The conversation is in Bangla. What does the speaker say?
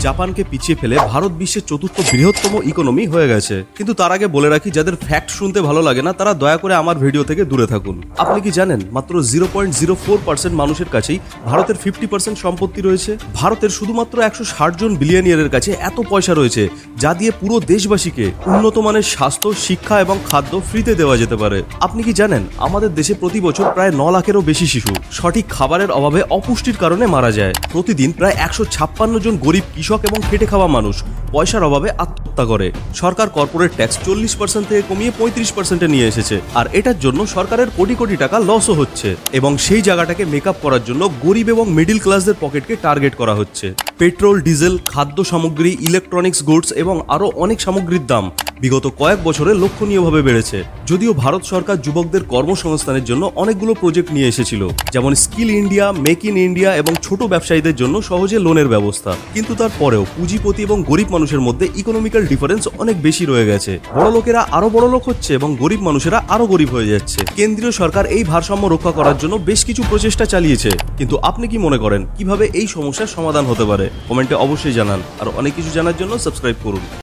জাপানকে পিছিয়ে ফেলে ভারত বিশ্বের চতুর্থ বৃহত্তম ইকোনমি হয়ে গেছে। কিন্তু তার আগে বলে রাখি, যাদের ফ্যাক্ট শুনতে ভালো লাগে না তারা দয়া করে আমার ভিডিও থেকে দূরে থাকুন। আপনি কি জানেন মাত্র 0.04% মানুষের কাছেই ভারতের 50% সম্পত্তি রয়েছে? ভারতের শুধুমাত্র 160 জন বিলিয়নিয়ারের কাছে এত পয়সা রয়েছে যা দিয়ে পুরো দেশবাসীকে উন্নত মানের স্বাস্থ্য, শিক্ষা এবং খাদ্য ফ্রিতে দেওয়া যেতে পারে। আপনি কি জানেন আমাদের দেশে প্রতি বছর প্রায় 9 লাখেরও বেশি শিশু সঠিক খাবারের অভাবে অপুষ্টির কারণে মারা যায়। প্রতিদিন প্রায় 156 জন গরিব কৃষক এবং খেটে খাওয়া মানুষ পয়সার অভাবে আত্মহত্যা করে। সরকার কর্পোরেট ট্যাক্স 40% থেকে কমিয়ে 35%-এ নিয়ে এসেছে, আর এটার জন্য সরকারের কোটি কোটি টাকা লসও হচ্ছে। এবং সেই জায়গাটাকে মেকআপ করার জন্য গরিব এবং মিডিল ক্লাসদের পকেটকে টার্গেট করা হচ্ছে। পেট্রোল, ডিজেল, খাদ্য সামগ্রী, ইলেকট্রনিক্স গুডস এবং আরও অনেক সামগ্রীর দাম বিগত কয়েক বছরে লক্ষণীয়ভাবে বেড়েছে। যদিও ভারত সরকার যুবকদের কর্মসংস্থানের জন্য অনেকগুলো প্রজেক্ট নিয়ে এসেছিল, যেমন skill India, make in India এবং ছোট ব্যবসায়ীদের জন্য সহজে লোনের ব্যবস্থা, কিন্তু তারপরেও পুঁজিপতি এবং গরিব মানুষের মধ্যে ইকোনমিক্যাল ডিফারেন্স অনেক বেশি রয়ে গেছে। বড় লোকেরা আরো বড় লোক হচ্ছে এবং গরিব মানুষেরা আরো গরিব হয়ে যাচ্ছে। কেন্দ্রীয় সরকার এই ভারসাম্য রক্ষা করার জন্য বেশ কিছু প্রচেষ্টা চালিয়েছে, কিন্তু আপনি কি মনে করেন কিভাবে এই সমস্যার সমাধান হতে পারে? কমেন্টে অবশ্যই জানান। আর অনেক কিছু জানার জন্য সাবস্ক্রাইব করুন।